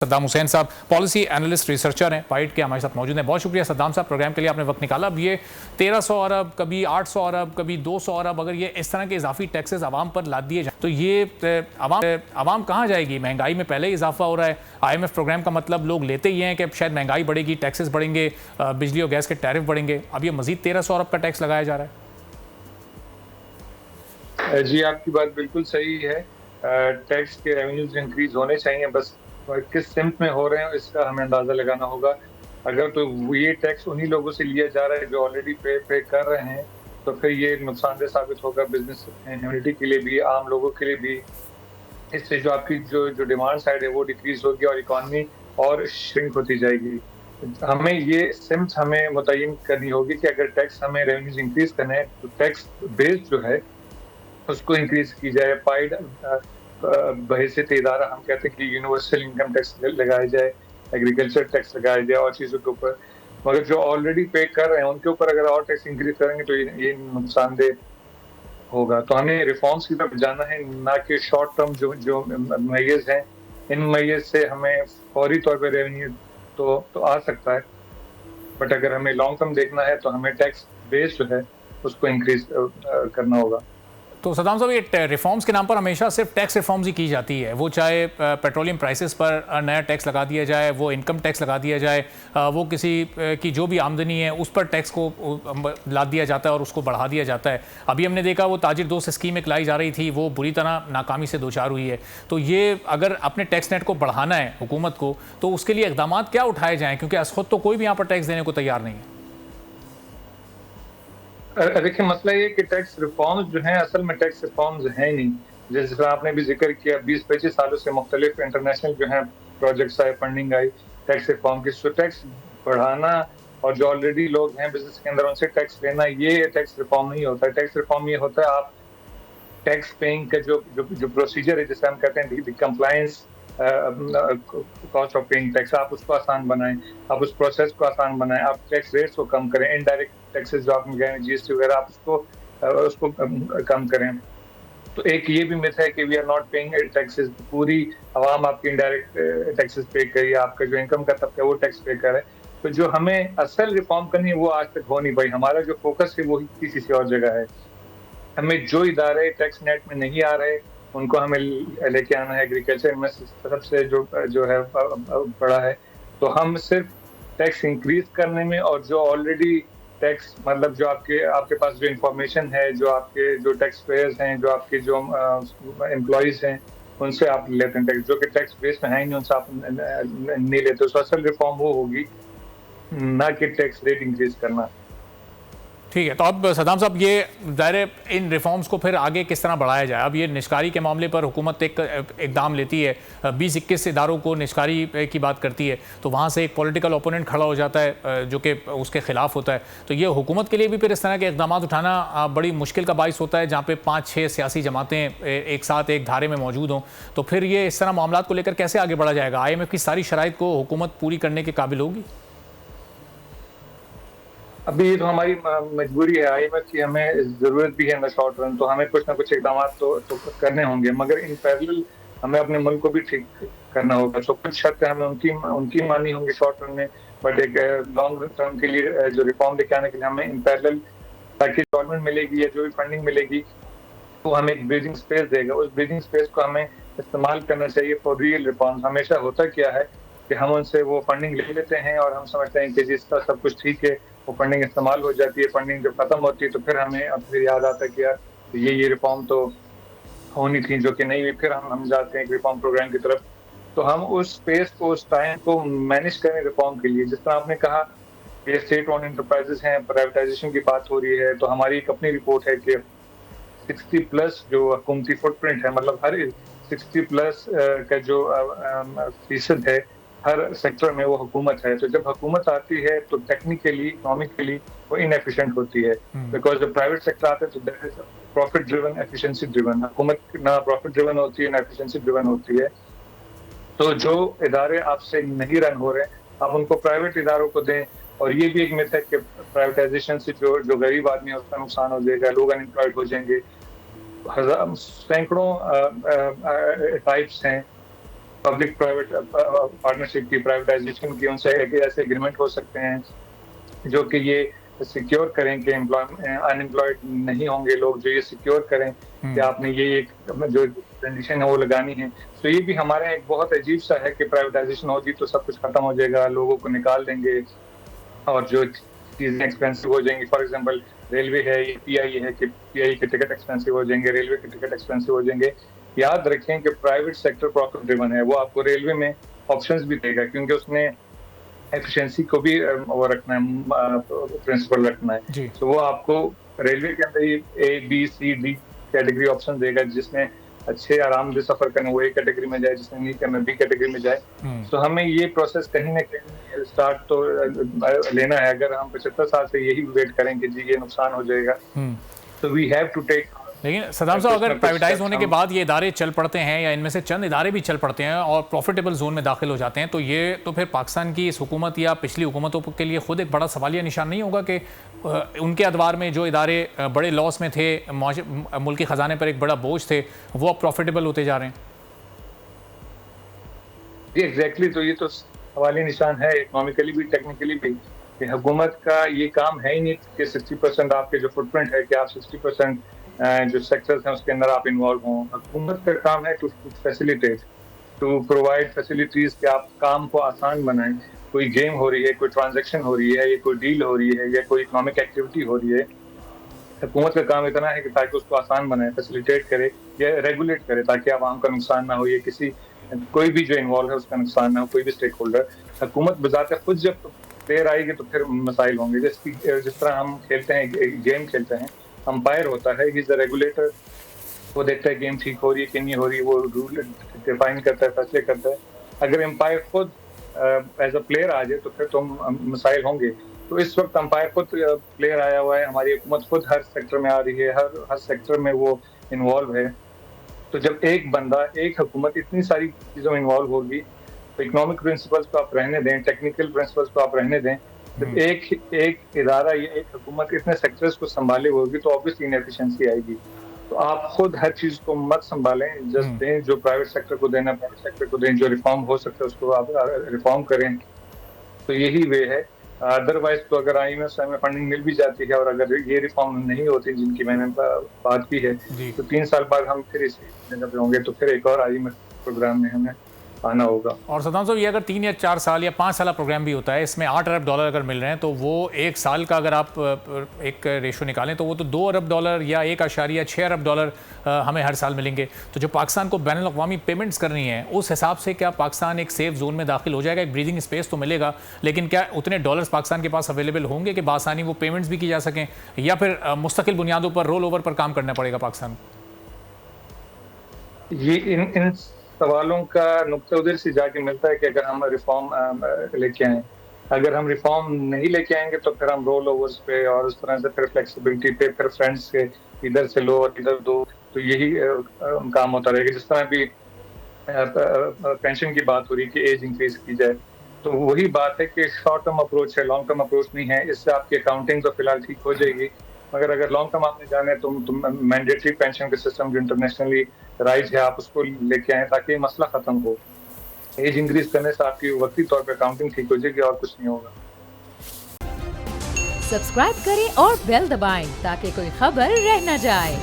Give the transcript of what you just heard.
सद्दाम हुसैन साहब policy analyst researcher हैं, white के हमारे साथ मौजूद हैं। बहुत शुक्रिया सद्दाम साहब, प्रोग्राम के लिए आपने वक्त निकाला। अब ये 1300 अरब, कभी 800 अरब, कभी 200 अरब, अगर ये इस तरह के इजाफी टैक्सेस आवाम पर लाद दिए जाए तो ये आवाम कहाँ जाएगी? महंगाई में पहले ही इजाफा हो रहा है। IMF प्रोग्राम का मतलब लोग लेते ही हैं कि शायद महंगाई बढ़ेगी, टैक्सेस बढ़ेंगे, बिजली और गैस के टैरिफ बढ़ेंगे। अब ये मजीद 1300 अरब का टैक्स लगाया जा रहा है। जी, आपकी बात बिल्कुल सही है। टैक्स के रेवेन्यूज इंक्रीज होने चाहिए, बस किस सिमत में हो रहे हैं इसका हमें अंदाजा लगाना होगा। अगर तो ये टैक्स उन्हीं लोगों से लिया जा रहा है जो ऑलरेडी पे कर रहे हैं, तो फिर ये नुकसानदेह साबित होगा बिजनेस कम्युनिटी के लिए भी, आम लोगों के लिए भी। इससे जो आपकी जो डिमांड साइड है वो डिक्रीज होगी और इकॉनमी और श्रिंक होती जाएगी। हमें ये सिमत हमें मुतय्यन करनी होगी कि अगर टैक्स हमें रेवेन्यूज इंक्रीज करना है तो टैक्स बेस जो है उसको इंक्रीज की जाए। पाइड बहैसियत इदारा हम कहते हैं कि यूनिवर्सल इनकम टैक्स लगाया जाए, एग्रीकल्चर टैक्स लगाया जाए और चीज़ों के ऊपर। मगर जो ऑलरेडी पे कर रहे हैं उनके ऊपर अगर और टैक्स इंक्रीज करेंगे तो ये नुकसानदेह होगा। तो हमें रिफॉर्म्स की तरफ जाना है, ना कि शॉर्ट टर्म जो मैयर्स हैं। इन मैयर्स से हमें फौरी तौर पर रेवेन्यू तो आ सकता है, बट अगर हमें लॉन्ग टर्म देखना है तो हमें टैक्स बेस जो है उसको इंक्रीज करना होगा। तो सद्दाम साहब, ये रिफॉर्म्स के नाम पर हमेशा सिर्फ टैक्स रिफॉर्म्स ही की जाती है। वो चाहे पेट्रोलियम प्राइसेस पर नया टैक्स लगा दिया जाए, वो इनकम टैक्स लगा दिया जाए, वो किसी की जो भी आमदनी है उस पर टैक्स को लाद दिया जाता है और उसको बढ़ा दिया जाता है। अभी हमने देखा वो ताजिर दोस्त स्कीम एक लाई जा रही थी, वो बुरी तरह नाकामी से दो चार हुई है। तो ये अगर अपने टैक्स नेट को बढ़ाना है हुकूमत को तो उसके लिए इकदाम क्या उठाए जाएँ, क्योंकि अस खुद तो कोई भी यहाँ पर टैक्स देने को तैयार नहीं है। देखिए, मसला ये कि टैक्स रिफॉर्म्स जो हैं असल में टैक्स रिफॉर्म्स हैं नहीं। जिस तरह आपने भी जिक्र किया, 20-25 सालों से मुख्तलिफ इंटरनेशनल जो है प्रोजेक्ट्स आए, फंडिंग आई टैक्स रिफॉर्म की। तो टैक्स बढ़ाना और जो ऑलरेडी लोग हैं बिजनेस के अंदर उनसे टैक्स लेना, ये टैक्स रिफॉर्म नहीं होता है। टैक्स रिफॉर्म ये होता है आप टैक्स पेइंग का जो प्रोसीजर है, जिसे हम कहते हैं compliance cost of paying tax, आप उसको आसान बनाएं, आप उस प्रोसेस को आसान बनाएं, आप टैक्स रेट्स को कम करें, इनडायरेक्ट टैक्सेस जो आपने कहे GST वगैरह, आप उसको कम करें। तो एक ये भी मिथ है कि we are not paying taxes, पूरी आवाम आपकी इनडायरेक्ट टैक्सेस पे करिए, आपका जो इनकम का तबका है वो टैक्स पे करे। तो जो हमें असल रिफॉर्म करनी है वो आज तक हो नहीं पाई। हमारा जो फोकस है वो किसी और जगह है। हमें जो इदारे टैक्स नेट में नहीं आ रहे उनको हमें लेके आना है। एग्रीकल्चर में तरफ से जो है बड़ा है, तो हम सिर्फ टैक्स इंक्रीज करने में और जो ऑलरेडी टैक्स मतलब जो आपके पास जो इंफॉर्मेशन है, जो आपके जो टैक्स पेयर्स हैं, जो आपके जो एम्प्लॉयज हैं, उनसे आप लेते हैं टैक्स, जो कि टैक्स बेस में है नहीं, उनसे आप नहीं लेते। तो असल रिफॉर्म वो होगी, ना कि टैक्स रेट इंक्रीज करना। ठीक है, तो अब सद्दाम साहब, ये ज़ाहिर इन रिफॉर्म्स को फिर आगे किस तरह बढ़ाया जाए? अब ये निष्कारी के मामले पर हुकूमत एक इकदाम लेती है, 20-21 इदारों को निष्कारी की बात करती है, तो वहाँ से एक पॉलिटिकल ओपोनेंट खड़ा हो जाता है जो कि उसके खिलाफ होता है। तो ये हुकूमत के लिए भी फिर इस तरह के इकदाम उठाना बड़ी मुश्किल का बाइस होता है, जहाँ पे 5-6 सियासी जमातें एक साथ एक धारे में मौजूद हों। तो फिर ये इस तरह मामला को लेकर कैसे आगे बढ़ा जाएगा? IMF की सारी शराइत को हुकूमत पूरी करने के काबिल होगी? अभी तो हमारी मजबूरी है IMF की, हमें जरूरत भी है ना शॉर्ट रन, तो हमें कुछ ना कुछ इकदाम तो करने होंगे, मगर इन पैरेलल हमें अपने मुल्क को भी ठीक करना होगा। तो कुछ शर्तें हमें उनकी माननी होंगी शॉर्ट रन में, बट एक लॉन्ग टर्म के लिए जो रिफॉर्म लेके आने के लिए हमें इन पैरेलल, ताकि गवर्नमेंट मिलेगी या जो भी फंडिंग मिलेगी वो हमें एक ब्रीदिंग स्पेस देगा। उस ब्रीदिंग स्पेस को हमें इस्तेमाल करना चाहिए फॉर रियल रिफॉर्म्स। हमेशा होता क्या है कि हम उनसे वो फंडिंग ले लेते हैं और हम समझते हैं कि जिसका सब कुछ ठीक है, वो फंडिंग इस्तेमाल हो जाती है। फंडिंग जब खत्म होती है तो फिर हमें अब फिर याद आता है कि यार ये रिफॉर्म तो होनी थी, जो कि नहीं हुई। फिर हम जाते हैं एक रिफॉर्म प्रोग्राम की तरफ। तो हम उस स्पेस को, उस टाइम को मैनेज करें रिफॉर्म के लिए। जिस तरह आपने कहा कि स्टेट ओन एंटरप्राइजेस हैं, प्राइवेटाइजेशन की बात हो रही है, तो हमारी एक अपनी रिपोर्ट है कि 60+ जो हुकूमती फुटप्रिंट है, मतलब हर 60+ का जो फीसद है हर सेक्टर में वो हुकूमत है। तो जब हुकूमत आती है तो टेक्निकली, इकोनॉमिकली वो इनएफिशिएंट होती है, बिकॉज जब प्राइवेट सेक्टर आता है तो that is profit driven, efficiency driven. हुकूमत ना प्रॉफिट ड्रिवन होती है ना एफिशिएंसी ड्रिवन होती है। तो जो इदारे आपसे नहीं रन हो रहे आप उनको प्राइवेट इदारों को दें। और ये भी एक मिथ है कि प्राइवेटाइजेशन से जो गरीब आदमी है उसका नुकसान हो जाएगा, लोग अनएम्प्लॉयड हो जाएंगे। सैकड़ों टाइप्स हैं पब्लिक प्राइवेट पार्टनरशिप की, प्राइवेटाइजेशन की, उनसे ऐसे एग्रीमेंट हो सकते हैं जो कि ये सिक्योर करें कि अनएम्प्लॉयड नहीं होंगे लोग, जो ये सिक्योर करें कि आपने ये एक जो कंडीशन है वो लगानी है। तो ये भी हमारे एक बहुत अजीब सा है कि प्राइवेटाइजेशन होगी तो सब कुछ खत्म हो जाएगा, लोगों को निकाल देंगे और जो चीजें एक्सपेंसिव हो जाएंगी। फॉर एग्जांपल रेलवे है, ये पीआई है कि पीआई के टिकट एक्सपेंसिव हो जाएंगे, रेलवे के टिकट एक्सपेंसिव हो जाएंगे। याद रखें कि प्राइवेट सेक्टर प्रॉफिट ड्रिवन है, वो आपको रेलवे में ऑप्शंस भी देगा क्योंकि उसने एफिशिएंसी को भी वो रखना है, प्रिंसिपल रखना है। तो वो आपको रेलवे के अंदर ही A B C D category option देगा, जिसमें अच्छे आरामदेह सफर करना वो ए कैटेगरी में जाए, जिसमें नहीं करना बी कैटेगरी में जाए। तो हमें ये प्रोसेस कहीं ना कहीं स्टार्ट तो लेना है। अगर हम 75 साल से यही वेट करेंगे जी ये नुकसान हो जाएगा, तो वी हैव टू टेक। लेकिन सदाम साहब, अगर प्राइवेटाइज होने के बाद ये इदारे चल पड़ते हैं या इनमें से चंद इदारे भी चल पड़ते हैं और प्रॉफिटेबल जोन में दाखिल हो जाते हैं, तो ये तो फिर पाकिस्तान की इस हुकूमत या पिछली हुकूमतों के लिए खुद एक बड़ा सवालिया निशान नहीं होगा कि उनके अदवार में जो इदारे बड़े लॉस में थे, मुल्की ख़जाने पर एक बड़ा बोझ थे, वो अब प्रॉफिटेबल होते जा रहे हैं? जी एग्जैक्टली, तो ये तो सवालिया निशान है इकोनॉमिकली भी, टेक्निकली भी। हुकूमत का ये काम है ही नहीं कि 60% आपके जो फुटप्रिंट है कि आप 60% जो सेक्टर्स हैं उसके अंदर आप इन्वॉल्व हों। हुकूमत का काम है to facilitate, to provide facilities कि आप काम को आसान बनाएं। कोई गेम हो रही है, कोई ट्रांजैक्शन हो रही है, या कोई डील हो रही है, या कोई इकोनॉमिक एक्टिविटी हो रही है, हुकूमत का काम इतना है कि ताकि उसको आसान बनाए, फैसिलिटेट करे या रेगुलेट करे ताकि आवाम का नुकसान ना हो, या किसी कोई भी जो इन्वॉल्व है उसका नुकसान ना हो, कोई भी स्टेक होल्डर। हुकूमत बजाते खुद जब देर आएगी तो फिर मसाइल होंगे। जिस तरह हम खेलते हैं, गेम खेलते हैं, अंपायर होता है, ही इज द रेगुलेटर, वो देखता है गेम ठीक हो रही है कि नहीं हो रही, वो रूल डिफाइन करता है, फैसले करता है। अगर अंपायर खुद एज अ प्लेयर आ जाए तो फिर तो मसाइल होंगे। तो इस वक्त अंपायर खुद प्लेयर आया हुआ है, हमारी हुकूमत खुद हर सेक्टर में आ रही है, हर सेक्टर में वो इन्वॉल्व है। तो जब एक बंदा, एक हुकूमत इतनी सारी चीज़ों में इन्वॉल्व होगी तो इकोनॉमिक प्रिंसिपल्स को आप रहने दें, टेक्निकल प्रिंसिपल्स को आप रहने दें, जब एक इदारा या एक हुकूमत इतने सेक्टर्स को संभाले होगी तो ऑब्वियसली इनएफिशिएंसी आएगी। तो आप खुद हर चीज को मत संभालें, जस्ट दें जो प्राइवेट सेक्टर को देना प्राइवेट सेक्टर को दें, जो रिफॉर्म हो सकता है उसको आप रिफॉर्म करें। तो यही वे है। अदरवाइज तो अगर IMF से हमें फंडिंग मिल भी जाती है और अगर ये रिफॉर्म नहीं होती जिनकी मैंने बात की है, तो 3 साल बाद हम फिर इसी जगह पे होंगे, तो फिर एक और IMF प्रोग्राम में हमें आना होगा। और सदाम साहब, ये अगर 3 या 4 साल या 5 साल प्रोग्राम भी होता है, इसमें $8 अरब अगर मिल रहे हैं, तो वो एक साल का अगर आप एक रेशो निकालें तो वो तो $2 अरब या $1.6 अरब हमें हर साल मिलेंगे। तो जो पाकिस्तान को बैनुल अक़वामी पेमेंट्स करनी है, उस हिसाब से क्या पाकिस्तान एक सेफ जोन में दाखिल हो जाएगा? एक ब्रीदिंग स्पेस तो मिलेगा, लेकिन क्या उतने डॉलर्स पाकिस्तान के पास अवेलेबल होंगे कि बासानी वो पेमेंट्स भी की जा सकें, या फिर मुस्तकिल बुनियादों पर रोल ओवर पर काम करना पड़ेगा पाकिस्तान को? ये इन सवालों का नुक्ता उधर से जाके मिलता है कि अगर हम रिफॉर्म लेके आए, अगर हम रिफॉर्म नहीं लेके आएंगे तो फिर हम रोल ओवर्स पे और उस तरह से फिर फ्लेक्सिबिलिटी पे, फिर फ्रेंड्स के इधर से लो और इधर दो, तो यही काम होता रहेगा। जिस तरह भी पेंशन की बात हो रही है कि एज इंक्रीज की जाए, तो वही बात है कि शॉर्ट टर्म अप्रोच है, लॉन्ग टर्म अप्रोच नहीं है। इससे आपकी अकाउंटिंग तो फिलहाल ठीक हो जाएगी, मगर अगर लॉन्ग टर्म आपने जाना है तो मैंडेटरी पेंशन के सिस्टम जो इंटरनेशनली राइज है, आप उसको लेके आए ताकि मसला खत्म हो। एज इंक्रीज करने से आपकी वक्ती तौर पे अकाउंटिंग ठीक हो जाएगी और कुछ नहीं होगा। सब्सक्राइब करें और बेल दबाएं ताकि कोई खबर रह न जाए।